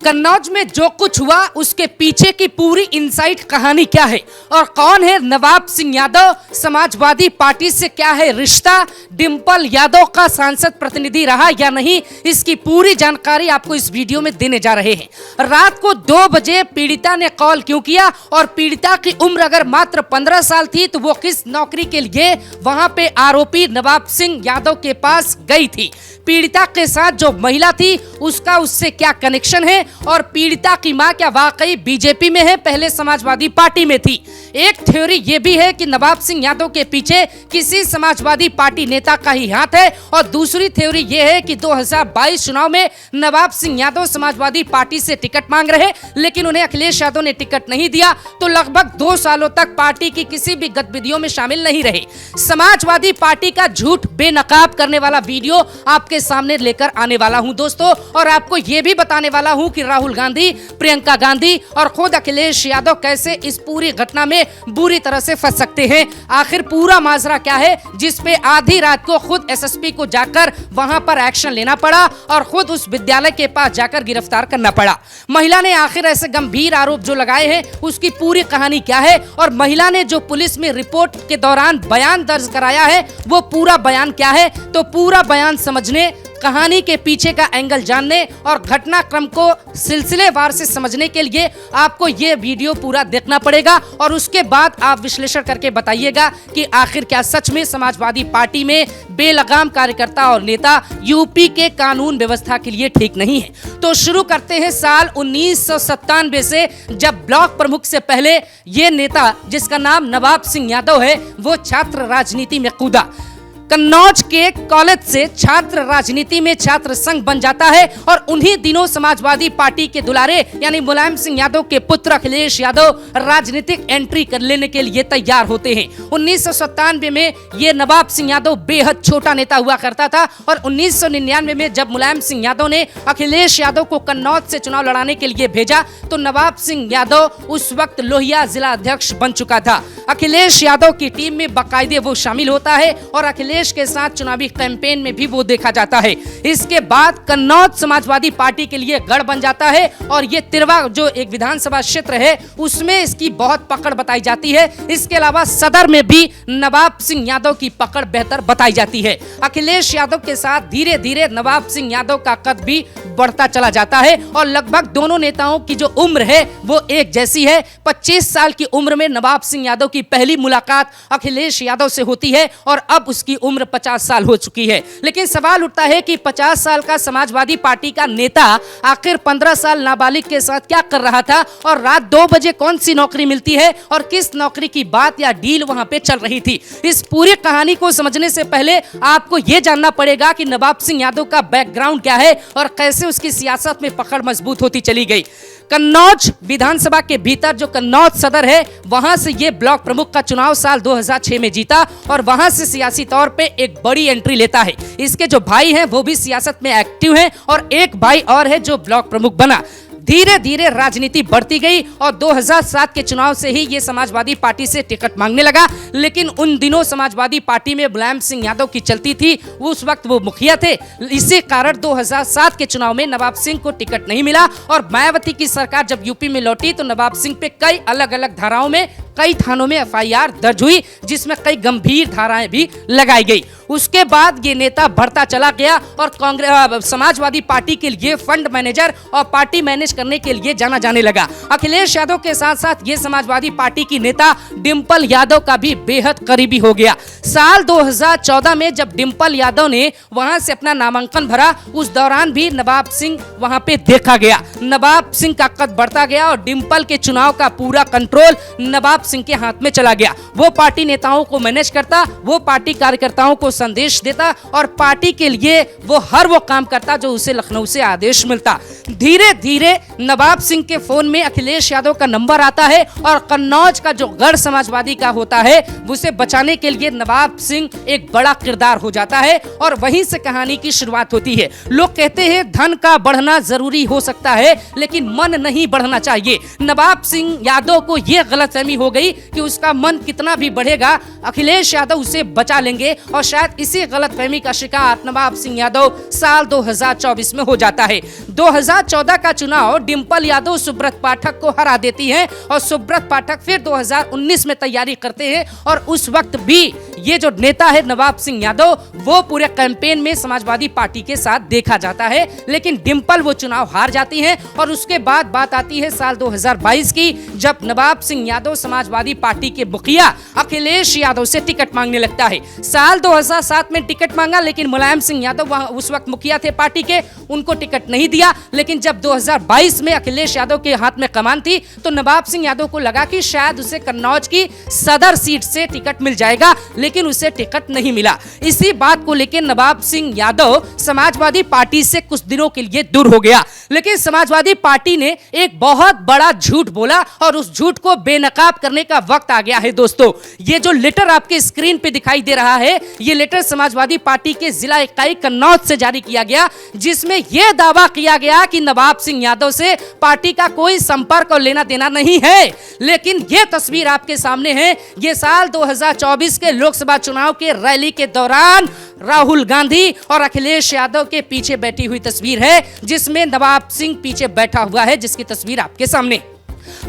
कन्नौज में जो कुछ हुआ उसके पीछे की पूरी इनसाइड कहानी क्या है और कौन है नवाब सिंह यादव, समाजवादी पार्टी से क्या है रिश्ता, डिंपल यादव का सांसद प्रतिनिधि रहा या नहीं, इसकी पूरी जानकारी आपको इस वीडियो में देने जा रहे हैं। रात को 2 बजे पीड़िता ने कॉल क्यों किया और पीड़िता की उम्र अगर मात्र 15 साल थी तो वो किस नौकरी के लिए वहां पे आरोपी नवाब सिंह यादव के पास गई थी। पीड़िता के साथ जो महिला थी उसका उससे क्या कनेक्शन है और पीड़िता की मां क्या वाकई बीजेपी में है, पहले समाजवादी पार्टी में थी। एक थ्योरी यह भी है कि नवाब सिंह यादव के पीछे किसी समाजवादी पार्टी नेता का ही हाथ है और दूसरी थ्योरी यह है कि 2022 चुनाव में नवाब सिंह यादव समाजवादी पार्टी से टिकट मांग रहे लेकिन उन्हें अखिलेश यादव ने टिकट नहीं दिया तो लगभग 2 सालों तक पार्टी की किसी भी गतिविधियों में शामिल नहीं रहे। समाजवादी पार्टी का झूठ बेनकाब करने वाला वीडियो आपके सामने लेकर आने वाला हूं दोस्तों, और आपको यह भी बताने वाला हूं कि राहुल गांधी, प्रियंका गांधी और खुद अखिलेश यादव कैसे इस पूरी घटना में बुरी तरह से फंस सकते हैं। आखिर पूरा माजरा क्या है जिस पे आधी रात को खुद एसएसपी को जाकर वहां पर एक्शन लेना पड़ा और खुद उस विद्यालय के पास जाकर गिरफ्तार करना पड़ा। महिला ने आखिर ऐसे गंभीर आरोप जो लगाए हैं उसकी पूरी कहानी क्या है और महिला ने जो पुलिस में रिपोर्ट के दौरान बयान दर्ज कराया है वो पूरा बयान क्या है, तो पूरा बयान समझने, कहानी के पीछे का एंगल जानने और घटनाक्रम को सिलसिलेवार से समझने के लिए आपको यह वीडियो पूरा देखना पड़ेगा और उसके बाद आप विश्लेषण करके बताइएगा कि आखिर क्या सच में समाजवादी पार्टी में बेलगाम कार्यकर्ता और नेता यूपी के कानून व्यवस्था के लिए ठीक नहीं है। तो शुरू करते हैं साल 1997 से, जब ब्लॉक प्रमुख से पहले ये नेता जिसका नाम नवाब सिंह यादव है वो छात्र राजनीति में कूदा। कन्नौज के कॉलेज से छात्र राजनीति में छात्र संघ बन जाता है और उन्हीं दिनों समाजवादी पार्टी के दुलारे यानी मुलायम सिंह यादव के पुत्र अखिलेश यादव राजनीतिक एंट्री कर लेने के लिए तैयार होते हैं। 1997 में ये नवाब सिंह यादव बेहद छोटा नेता हुआ करता था और 1999 में जब मुलायम सिंह यादव ने अखिलेश यादव को कन्नौज से चुनाव लड़ाने के लिए भेजा तो नवाब सिंह यादव उस वक्त लोहिया जिला अध्यक्ष बन चुका था। अखिलेश यादव की टीम में बाकायदे वो शामिल होता है और अखिलेश के साथ चुनावी कैंपेन में भी वो देखा जाता है। इसके बाद कन्नौज समाजवादी पार्टी के लिए गढ़ बन जाता है और ये तिरवा जो एक विधानसभा क्षेत्र है उसमें इसकी बहुत पकड़ बताई जाती है। इसके अलावा सदर में भी नवाब सिंह यादव की पकड़ बेहतर बताई जाती है। अखिलेश यादव के साथ धीरे धीरे नवाब सिंह यादव का कद भी बढ़ता चला जाता है और लगभग दोनों नेताओं की जो उम्र है वो एक जैसी है। 25 साल की उम्र में नवाब सिंह यादव की पहली मुलाकात अखिलेश यादव से होती है और अब उसकी उम्र 50 साल हो चुकी है। लेकिन सवाल उठता है कि 50 साल का समाजवादी पार्टी का नेता आखिर 15 साल नाबालिग के साथ क्या कर रहा था और रात 2 बजे कौन सी नौकरी मिलती है और किस नौकरी की बात या डील वहां पे चल रही थी। इस पूरी कहानी को समझने से पहले आपको यह जानना पड़ेगा कि नवाब सिंह यादव का बैकग्राउंड क्या है और कैसे उसकी सियासत में पकड़ मजबूत होती चली गई। कन्नौज विधानसभा के भीतर जो कन्नौज सदर है वहां से ये ब्लॉक प्रमुख का चुनाव साल 2006 में जीता और वहां से सियासी तौर पे एक बड़ी एंट्री लेता है। इसके जो भाई हैं वो भी सियासत में एक्टिव हैं और एक भाई और है जो ब्लॉक प्रमुख बना। धीरे धीरे राजनीति बढ़ती गई और 2007 के चुनाव से ही ये समाजवादी पार्टी से टिकट मांगने लगा। लेकिन उन दिनों समाजवादी पार्टी में मुलायम सिंह यादव की चलती थी, उस वक्त वो मुखिया थे। इसी कारण 2007 के चुनाव में नवाब सिंह को टिकट नहीं मिला और मायावती की सरकार जब यूपी में लौटी तो नवाब सिंह पे कई अलग अलग धाराओं में कई थानों में एफआईआर दर्ज हुई जिसमें कई गंभीर धाराएं भी लगाई गई। उसके बाद ये नेता बढ़ता चला गया और कांग्रेस समाजवादी पार्टी के लिए फंड मैनेजर और पार्टी मैनेज करने के लिए जाना जाने लगा। अखिलेश यादव के साथ साथ ये समाजवादी पार्टी की नेता डिंपल यादव का भी बेहद करीबी हो गया। साल 2014 में जब डिंपल यादव ने वहां से अपना नामांकन भरा उस दौरान भी नवाब सिंह वहां पे देखा गया। नवाब सिंह का कद बढ़ता गया और डिंपल के चुनाव का पूरा कंट्रोल नवाब सिंह के हाथ में चला गया। वो पार्टी नेताओं को मैनेज करता, वो पार्टी कार्यकर्ताओं को संदेश देता और पार्टी के लिए वो हर वो काम करता जो उसे लखनऊ से आदेश मिलता। धीरे धीरे नवाब सिंह के फोन में अखिलेश यादव का नंबर आता है और कन्नौज का जो गढ़ समाजवादी का होता है उसे बचाने के लिए नवाब सिंह एक बड़ा किरदार हो जाता है और वहीं से कहानी की शुरुआत होती है। लोग कहते हैं धन का बढ़ना जरूरी हो सकता है लेकिन मन नहीं बढ़ना चाहिए। नवाब सिंह यादव को यह गलतफहमी हो गई कि उसका मन कितना भी बढ़ेगा अखिलेश यादव उसे बचा लेंगे और शायद इसी गलतफहमी का शिकार नवाब सिंह यादव साल 2024 में हो जाता है। 2014 का चुनाव डिंपल यादव सुब्रत पाठक को हरा देती हैं और सुब्रत पाठक फिर 2019 में तैयारी करते हैं और उस वक्त भी ये जो नेता है नवाब सिंह यादव वो पूरे कैंपेन में समाजवादी पार्टी के साथ देखा जाता है, लेकिन डिंपल वो चुनाव हार जाती हैं। और उसके बाद बात आती है साल 2022 की, जब नवाब सिंह यादव समाजवादी पार्टी के मुखिया अखिलेश यादव से टिकट मांगने लगता है। साल 2007 में टिकट मांगा, लेकिन मुलायम सिंह यादव वहां उस वक्त मुखिया थे पार्टी के, उनको टिकट नहीं दिया। लेकिन जब 2022 में अखिलेश यादव के हाथ में कमान थी तो नवाब सिंह यादव को लगा कि शायद उसे कन्नौज की सदर सीट से टिकट मिल जाएगा, लेकिन उसे टिकट नहीं मिला। इसी बात को लेकर नवाब सिंह यादव समाजवादी पार्टी से कुछ दिनों के लिए दूर हो गया। लेकिन समाजवादी पार्टी ने एक बहुत बड़ा झूठ बोला और उस झूठ को बेनकाब करने का वक्त आ गया है। दोस्तों, ये जो लेटर आपके स्क्रीन पे दिखाई दे रहा है, ये लेटर समाजवादी पार्टी के जिला इकाई कन्नौज से जारी किया गया, जिसमें यह दावा किया गया कि नवाब सिंह यादव से पार्टी का कोई संपर्क और लेना देना नहीं है। लेकिन यह तस्वीर आपके सामने है, ये साल 2024 के लोकसभा चुनाव के रैली के दौरान राहुल गांधी और अखिलेश यादव के पीछे बैठी हुई तस्वीर है, जिसमें नवाब सिंह पीछे बैठा हुआ है, जिसकी तस्वीर आपके सामने।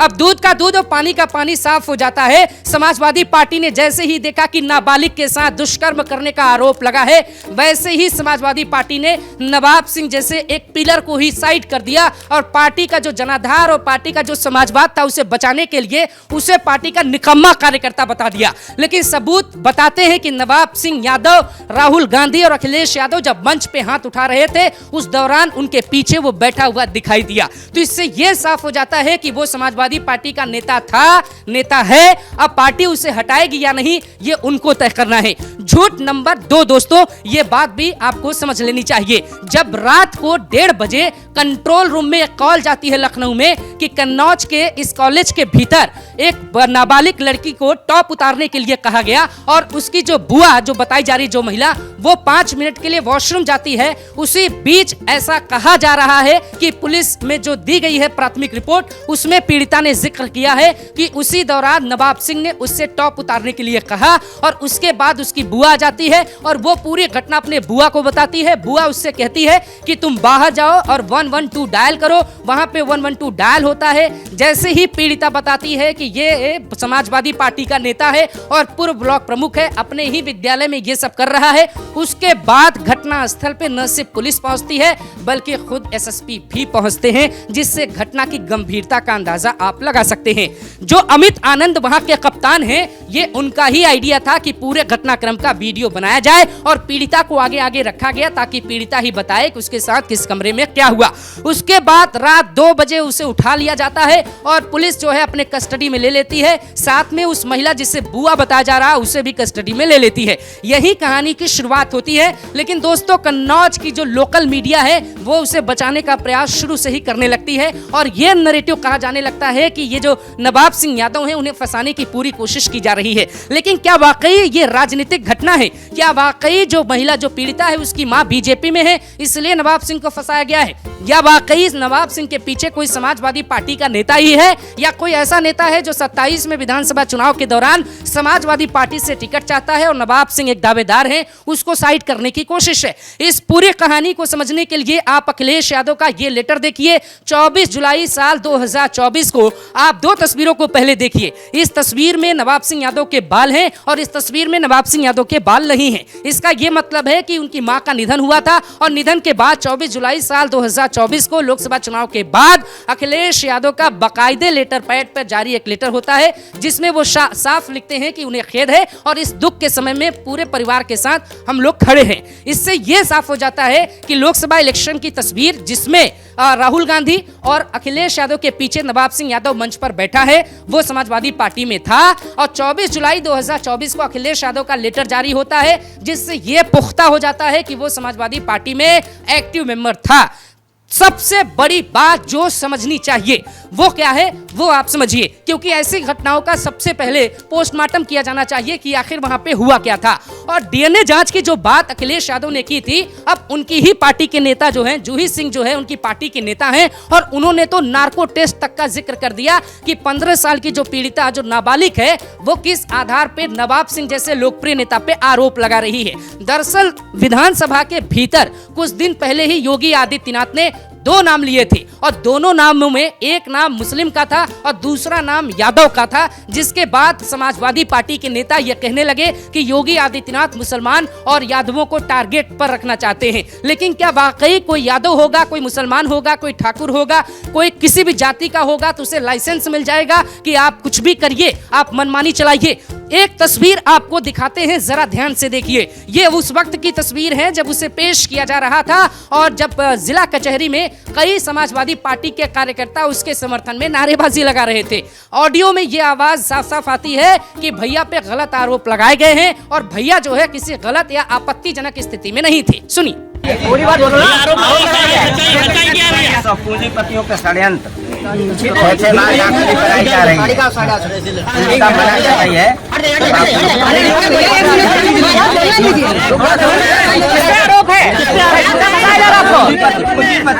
अब दूध का दूध और पानी का पानी साफ हो जाता है। समाजवादी पार्टी ने जैसे ही देखा कि नाबालिग के साथ दुष्कर्म करने का आरोप लगा है, वैसे ही समाजवादी पार्टी ने नवाब सिंह जैसे एक पिलर को ही साइड कर दिया और पार्टी का जो जनाधार और पार्टी का जो समाजवाद था उसे बचाने के लिए उसे पार्टी का निकम्मा कार्यकर्ता बता दिया। लेकिन सबूत बताते हैं कि नवाब सिंह यादव, राहुल गांधी और अखिलेश यादव जब मंच पे हाथ उठा रहे थे, उस दौरान उनके पीछे वो बैठा हुआ दिखाई दिया। तो इससे यह साफ हो जाता है कि वो समाजवादी पार्टी का नेता था, नेता है। अब पार्टी उसे हटाएगी या नहीं, ये उनको तय करना है। झूठ नंबर 2 दोस्तों, ये बात भी आपको समझ लेनी चाहिए। जब रात को 1:30 बजे कंट्रोल रूम में एक कॉल जाती है लखनऊ में कि कन्नौज के इस कॉलेज के भीतर एक नाबालिग लड़की को टॉप उतारने के लिए कहा गया और उसकी जो बुआ, जो बताई जा रही जो महिला, वो 5 मिनट के लिए वॉशरूम जाती है। उसी बीच ऐसा कहा जा रहा है कि पुलिस में जो दी गई है प्राथमिक रिपोर्ट, उसमें पीड़िता ने जिक्र किया है कि उसी दौरान नवाब सिंह ने उससे टॉप उतारने के लिए कहा और उसके बाद उसकी बुआ आ जाती है और वो पूरी घटना अपने बुआ को बताती है। बुआ उससे कहती है कि तुम बाहर जाओ और 112 डायल करो। वहां पे 112 डायल होता है। जैसे ही पीड़िता बताती है कि ये समाजवादी पार्टी का नेता है और पूर्व ब्लॉक प्रमुख है, अपने ही विद्यालय में ये सब कर रहा है, उसके बाद घटना स्थल पे न सिर्फ पुलिस पहुंचती है बल्कि खुद एसएसपी भी पहुंचते हैं, जिससे घटना की गंभीरता का अंदाजा आप लगा सकते हैं। जो अमित आनंद वहां के कप्तान हैं, ये उनका ही आइडिया था कि पूरे घटनाक्रम का वीडियो बनाया जाए और पीड़िता को आगे आगे रखा गया ताकि पीड़िता ही बताए कि उसके साथ किस कमरे में क्या हुआ। उसके बाद रात 2 बजे उसे उठा लिया जाता है और पुलिस जो है अपने कस्टडी में ले लेती है। साथ में उस महिला जिसे बुआ बताया जा रहा है उसे भी कस्टडी में ले लेती है। यही कहानी की शुरुआत होती है। लेकिन दोस्तों, कन्नौज की जो लोकल मीडिया है वो उसे बचाने का प्रयास शुरू से ही करने लगती है और यह नैरेटिव कहा जाने लगता है कि ये जो नवाब सिंह यादव हैं उन्हें फंसाने की पूरी कोशिश की जा रही है। लेकिन क्या वाकई ये राजनीतिक घटना है? क्या वाकई जो महिला जो पीड़िता है उसकी मां बीजेपी में है इसलिए नवाब सिंह को फंसाया गया है? या वाकई नवाब सिंह के पीछे कोई समाजवादी पार्टी का नेता ही है या कोई ऐसा नेता है जो 27 में विधानसभा चुनाव के दौरान समाजवादी पार्टी से टिकट चाहता है और नवाब सिंह एक दावेदार हैं, उसको साइड करने की कोशिश है? इस पूरी कहानी को समझने के लिए आप अखिलेश यादव का ये लेटर देखिए। 24 जुलाई साल 2024 को आप 2 तस्वीरों को पहले देखिए। इस तस्वीर में नवाब सिंह यादव के बाल हैं और इस तस्वीर में नवाब सिंह यादव के बाल नहीं हैं। इसका यह मतलब है कि उनकी मां का निधन हुआ था और निधन के बाद 24 जुलाई साल 2024 को लोकसभा चुनाव के बाद अखिलेश यादव का बाकायदे लेटर पैड पर जारी एक लेटर होता है जिसमें वो साफ लिखते हैं कि उन्हें खेद है और इस दुख के समय में पूरे परिवार के साथ हम लोग खड़े हैं। इससे यह साफ हो जाता है कि लोकसभा इलेक्शन की तस्वीर जिसमें राहुल गांधी और अखिलेश यादव के पीछे नवाब सिंह यादव मंच पर बैठा है वो समाजवादी पार्टी में था और 24 जुलाई 2024 को अखिलेश यादव का लेटर जारी होता है जिससे यह पुख्ता हो जाता है कि वो समाजवादी पार्टी में एक्टिव मेंबर था। सबसे बड़ी बात जो समझनी चाहिए वो क्या है, वो आप समझिए, क्योंकि ऐसी घटनाओं का सबसे पहले पोस्टमार्टम किया जाना चाहिए कि आखिर वहां पे हुआ क्या था। और डीएनए जांच की जो बात अखिलेश यादव ने की थी, अब उनकी ही पार्टी के नेता जो हैं, जूही सिंह जो है उनकी पार्टी के नेता हैं, और उन्होंने तो नार्को टेस्ट तक का जिक्र कर दिया कि 15 साल की जो पीड़िता जो नाबालिग है वो किस आधार पे नवाब सिंह जैसे लोकप्रिय नेता पे आरोप लगा रही है। दरअसल विधानसभा के भीतर कुछ दिन पहले ही योगी आदित्यनाथ ने 2 नाम लिए थे, और दोनों नामों में एक नाम मुस्लिम का था और दूसरा नाम यादव का था, जिसके बाद समाजवादी पार्टी के नेता ये कहने लगे कि योगी आदित्यनाथ मुसलमान और यादवों को टारगेट पर रखना चाहते हैं। लेकिन क्या वाकई कोई यादव होगा, कोई मुसलमान होगा, कोई ठाकुर होगा, कोई किसी भी जाति का होगा तो उसे लाइसेंस मिल जाएगा कि आप कुछ भी करिए, आप मनमानी चलाइए? एक तस्वीर आपको दिखाते हैं, जरा ध्यान से देखिए। ये उस वक्त की तस्वीर है जब उसे पेश किया जा रहा था और जब जिला कचहरी में कई समाजवादी पार्टी के कार्यकर्ता उसके समर्थन में नारेबाजी लगा रहे थे। ऑडियो में ये आवाज साफ साफ आती है कि भैया पे गलत आरोप लगाए गए हैं और भैया जो है किसी गलत या आपत्तिजनक स्थिति में नहीं थे। सुनिए। पूरी बात बोलो ना। सब पूंजीपतियों के षड्यंत्र पैसे कराई जा रही है, इसका मना कर रही है।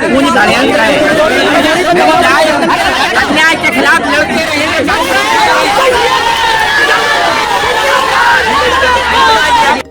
पूंजी षड्यंत्र है, अन्याय के खिलाफ लड़ते रहे।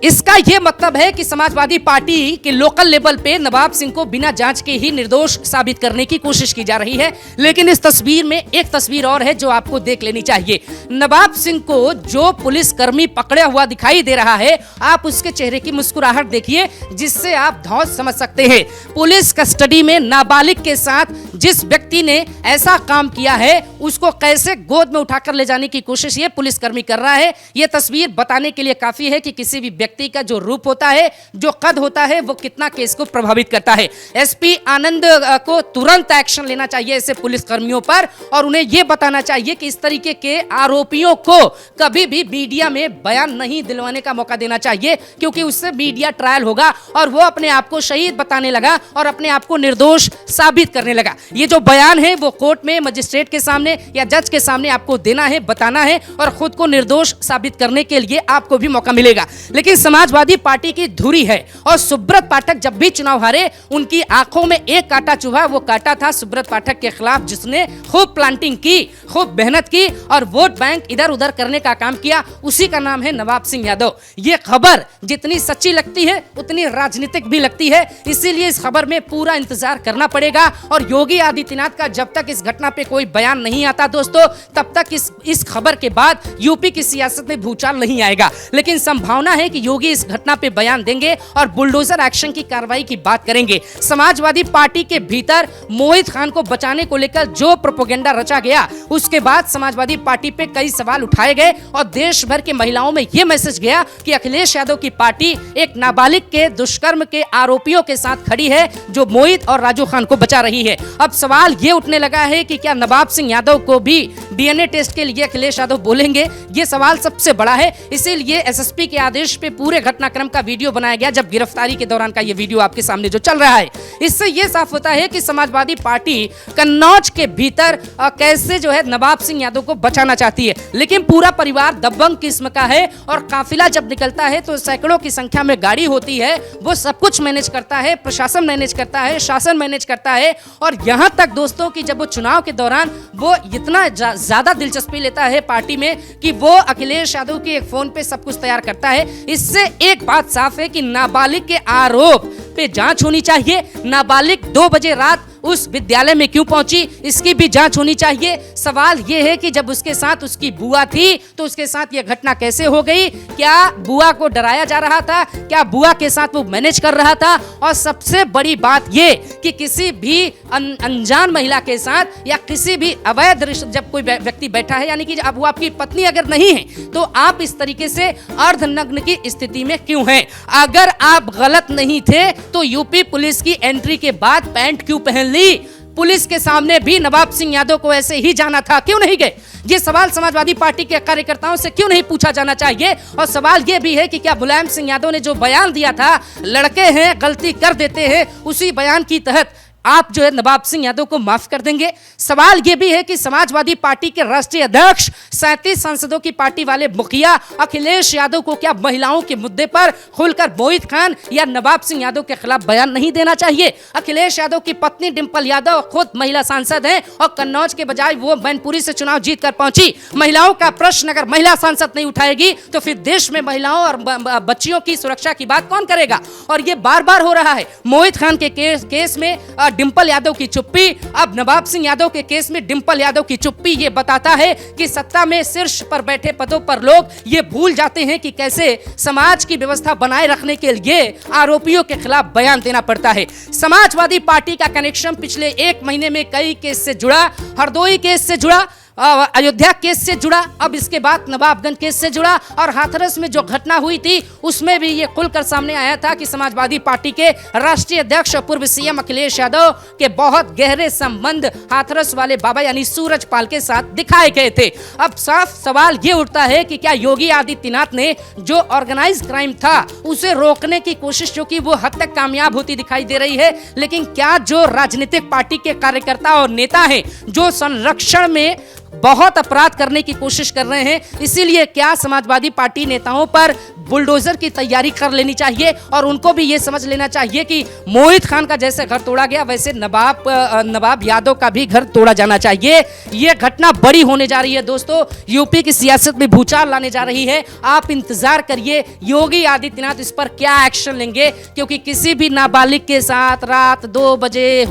इसका यह मतलब है कि समाजवादी पार्टी के लोकल लेवल पे नवाब सिंह को बिना जांच के ही निर्दोष साबित करने की कोशिश की जा रही है। लेकिन इस तस्वीर में एक तस्वीर और है जो आपको देख लेनी चाहिए। नवाब सिंह को जो पुलिसकर्मी पकड़ा हुआ दिखाई दे रहा है, आप उसके चेहरे की मुस्कुराहट देखिए, जिससे आप धौंस समझ सकते हैं। पुलिस कस्टडी में नाबालिग के साथ जिस व्यक्ति ने ऐसा काम किया है उसको कैसे गोद में उठाकर ले जाने की कोशिश ये पुलिसकर्मी कर रहा है। यह तस्वीर बताने के लिए काफी है कि किसी भी व्यक्ति का जो रूप होता है, जो कद होता है, वो कितना केस को प्रभावित करता है। एसपी आनंद को तुरंत एक्शन लेना चाहिए ऐसे पुलिसकर्मियों पर, और उन्हें यह बताना चाहिए कि इस तरीके के आरोपियों को कभी भी मीडिया में बयान नहीं दिलवाने का मौका देना चाहिए, क्योंकि उससे मीडिया ट्रायल होगा और वो अपने आप को शहीद बताने लगा और अपने आप को निर्दोष साबित करने लगा। ये जो बयान है वो कोर्ट में मजिस्ट्रेट के सामने या जज के सामने आपको देना है, बताना है, और खुद को निर्दोष साबित करने के लिए आपको भी मौका मिलेगा। लेकिन समाजवादी पार्टी की धुरी है, और सुब्रत पाठक जब भी चुनाव हारे उनकी आंखों में एक कांटा चुभा। वो कांटा था सुब्रत पाठक के खिलाफ, जिसने खूब प्लांटिंग की, खूब मेहनत की और वोट बैंक इधर उधर करने का काम किया। उसी का नाम है नवाब सिंह यादव। ये खबर जितनी सच्ची लगती है उतनी राजनीतिक भी लगती है, इसीलिए इस खबर में पूरा इंतजार करना पड़ेगा। और योगी आदित्यनाथ का जब तक इस घटना पे कोई बयान नहीं आता दोस्तों, तब तक इस खबर के बाद यूपी की सियासत में भूचाल नहीं आएगा। लेकिन संभावना है कि योगी इस घटना पे बयान देंगे और बुलडोजर एक्शन की कार्रवाई की बात करेंगे। समाजवादी पार्टी के भीतर मोहित खान को बचाने को लेकर जो प्रोपेगेंडा रचा गया, उसके बाद समाजवादी पार्टी पे कई सवाल उठाए गए और देश भर के महिलाओं में यह मैसेज गया कि अखिलेश यादव की पार्टी एक नाबालिग के दुष्कर्म के आरोपियों के साथ खड़ी है, जो मोहित और राजू खान को बचा रही है। अब सवाल यह उठने लगा है कि क्या नवाब सिंह यादव को भी डीएनए टेस्ट के लिए अखिलेश यादव बोलेंगे? यह सवाल सबसे बड़ा है। इसीलिए एसएसपी के आदेश पे पूरे घटनाक्रम का वीडियो बनाया गया, जब गिरफ्तारी के दौरान का यह वीडियो आपके सामने जो चल रहा है। इससे यह साफ होता है कि समाजवादी पार्टी कन्नौज के भीतर कैसे जो है नवाब सिंह यादव को बचाना चाहती है। लेकिन पूरा परिवार दबंग किस्म का है, और काफिला जब निकलता है तो सैकड़ों की संख्या में गाड़ी होती है, वो सब कुछ मैनेज करता है, प्रशासन मैनेज करता है, शासन मैनेज करता है। और यहां तक दोस्तों कि जब वो चुनाव के दौरान वो इतना ज्यादा दिलचस्पी लेता है पार्टी में कि वो अखिलेश यादव के एक फोन पे सब कुछ तैयार करता है। इससे एक बात साफ है कि नाबालिग के आरोप पे जांच होनी चाहिए। नाबालिग 2 बजे रात उस विद्यालय में क्यों पहुंची, इसकी भी जांच होनी चाहिए। सवाल यह है कि जब उसके साथ उसकी बुआ थी तो उसके साथ यह घटना कैसे हो गई? क्या बुआ को डराया जा रहा था? क्या बुआ के साथ वो मैनेज कर रहा था? और सबसे बड़ी बात यह कि किसी भी अनजान महिला के साथ या किसी भी अवैध रिश्ते जब कोई व्यक्ति बैठा है, यानी कि अब वो आपकी पत्नी अगर नहीं है, तो आप इस तरीके से अर्धनग्न की स्थिति में क्यों हैं? अगर आप गलत नहीं थे तो यूपी पुलिस की एंट्री के बाद पैंट क्यों पहन ली? पुलिस के सामने भी नवाब सिंह यादव को ऐसे ही जाना था, क्यों नहीं गए? ये सवाल समाजवादी पार्टी के कार्यकर्ताओं से क्यों नहीं पूछा जाना चाहिए? और सवाल ये भी है कि क्या मुलायम सिंह यादव ने जो बयान दिया था, लड़के हैं गलती कर देते हैं, उसी बयान की तहत आप जो है नवाब सिंह यादव को माफ कर देंगे? सवाल यह भी है कि समाजवादी पार्टी के राष्ट्रीय अध्यक्ष 37 सांसदों की पार्टी वाले मुखिया अखिलेश यादव को क्या महिलाओं के मुद्दे पर खुलकर मोहित खान या नवाब सिंह यादव के खिलाफ बयान नहीं देना चाहिए? अखिलेश यादव की पत्नी डिंपल यादव खुद महिला सांसद हैं और कन्नौज के बजाय वो मैनपुरी से चुनाव जीत कर पहुंची। महिलाओं का प्रश्न अगर महिला सांसद नहीं उठाएगी तो फिर देश में महिलाओं और बच्चियों की सुरक्षा की बात कौन करेगा? और ये बार बार हो रहा है। मोहित खान के केस में डिंपल यादव की चुप्पी, अब नवाब सिंह यादव के केस में डिंपल यादव की चुप्पी। ये बताता है कि सत्ता में शीर्ष पर बैठे पदों पर लोग ये भूल जाते हैं कि कैसे समाज की व्यवस्था बनाए रखने के लिए आरोपियों के खिलाफ बयान देना पड़ता है। समाजवादी पार्टी का कनेक्शन पिछले 1 महीने में कई केस से जुड़ा, हरदोई केस से जुड़ा, अयोध्या केस से जुड़ा, अब इसके बाद नवाबगंज केस से जुड़ा और हाथरस में जो घटना हुई थी उसमें भी ये खुलकर सामने आया था कि समाजवादी पार्टी के राष्ट्रीय अध्यक्ष पूर्व सीएम अखिलेश यादव के बहुत गहरे संबंध हाथरस वाले बाबा यानी सूरजपाल के साथ दिखाए गए थे। अब साफ सवाल ये उठता है कि क्या योगी आदित्यनाथ ने जो ऑर्गेनाइज क्राइम था उसे रोकने की कोशिश जो कि वो हद तक कामयाब होती दिखाई दे रही है, लेकिन क्या जो राजनीतिक पार्टी के कार्यकर्ता और नेता हैं जो संरक्षण में बहुत अपराध करने की कोशिश कर रहे हैं, इसीलिए क्या समाजवादी पार्टी नेताओं पर बुलडोजर की तैयारी कर लेनी चाहिए और उनको भी ये समझ लेना चाहिए कि मोहित खान का जैसे घर तोड़ा गया वैसे नवाब यादव का भी घर तोड़ा जाना चाहिए। ये घटना बड़ी होने जा रही है दोस्तों, यूपी की सियासत में भूचाल लाने जा रही है। आप इंतजार करिए योगी आदित्यनाथ इस पर क्या एक्शन लेंगे, क्योंकि किसी भी नाबालिग के साथ रात 2 बजे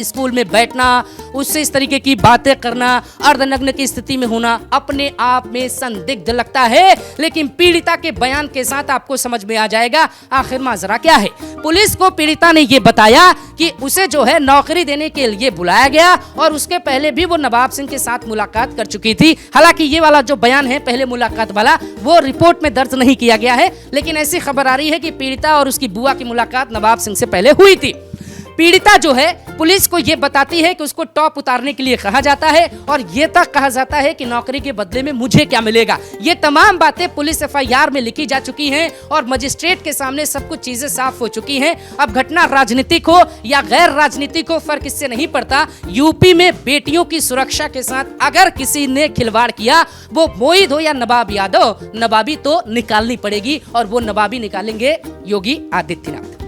स्कूल में बैठना, उससे इस तरीके की बातें करना, अर्धनग्न की स्थिति में होना अपने आप में संदिग्ध लगता है, लेकिन पीड़िता के बयान के साथ आपको समझ में आ जाएगा आखिर माजरा क्या है। पुलिस को पीड़िता ने यह बताया कि उसे जो है नौकरी देने के लिए बुलाया गया और उसके पहले भी वो नवाब सिंह के साथ मुलाकात कर चुकी थी। हालांकि ये वाला जो बयान है पहले मुलाकात वाला वो रिपोर्ट में दर्ज नहीं किया गया है, लेकिन ऐसी खबर आ रही है कि पीड़िता और उसकी बुआ की मुलाकात नवाब सिंह से पहले हुई थी। पीड़िता जो है पुलिस को यह बताती है कि उसको टॉप उतारने के लिए कहा जाता है और यह तक कहा जाता है कि नौकरी के बदले में मुझे क्या मिलेगा। ये तमाम बातें पुलिस एफआईआर में लिखी जा चुकी हैं और मजिस्ट्रेट के सामने सब कुछ चीजें साफ हो चुकी हैं। अब घटना राजनीतिक हो या गैर राजनीतिक हो फर्क इससे नहीं पड़ता। यूपी में बेटियों की सुरक्षा के साथ अगर किसी ने खिलवाड़ किया, वो मोहित हो या नवाब यादव, नवाबी तो निकालनी पड़ेगी और वो नवाबी निकालेंगे योगी आदित्यनाथ।